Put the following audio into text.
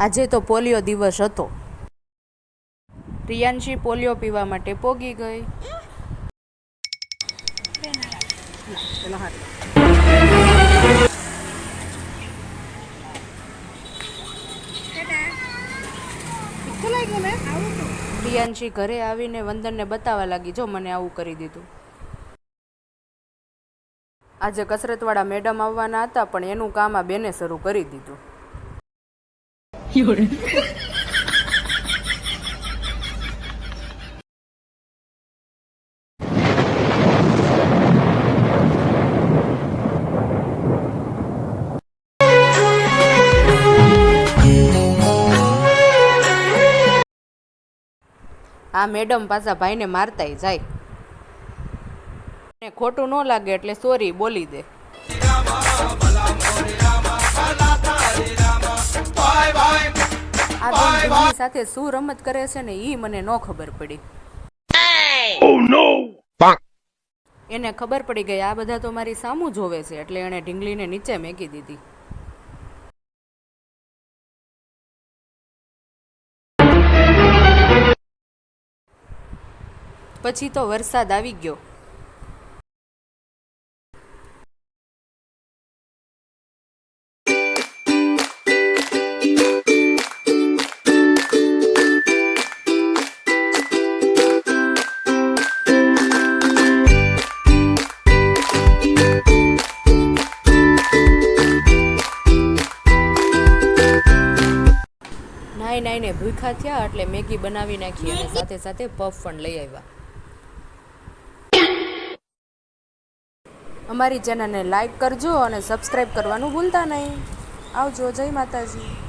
આજે તો પોલિયો દિવસ હતો. રિયાંશી પોલિયો પીવા માટે પોગી ગઈ. રિયાંશી ઘરે આવીને વંદનને બતાવવા લાગી, જો મને આવું કરી દીધું. આજે કસરતવાળા મેડમ આવવાના હતા, પણ એનું કામ આ બેને શરૂ કરી દીધું. આ મેડમ પાછા ભાઈને મારતાય જાય. ખોટું ન લાગે એટલે સોરી બોલી દે. આ બેન સાથે શું રમત કરે છે ને ઈ મને ન ખબર પડી. એને ખબર પડી ગઈ આ બધા તો મારી સામું જોવે છે, એટલે એને ઢીંગલીને નીચે મેકી દીધી. પછી તો વરસાદ આવી ગયો. નાઈને ભૂખા થયા એટલે મેગી બનાવી નાખી અને સાથે સાથે પફ પણ લઈ આવ્યા. અમારી ચેનલને લાઈક કરજો અને સબસ્ક્રાઈબ કરવાનું ભૂલતા નહીં. આવજો. જય માતાજી.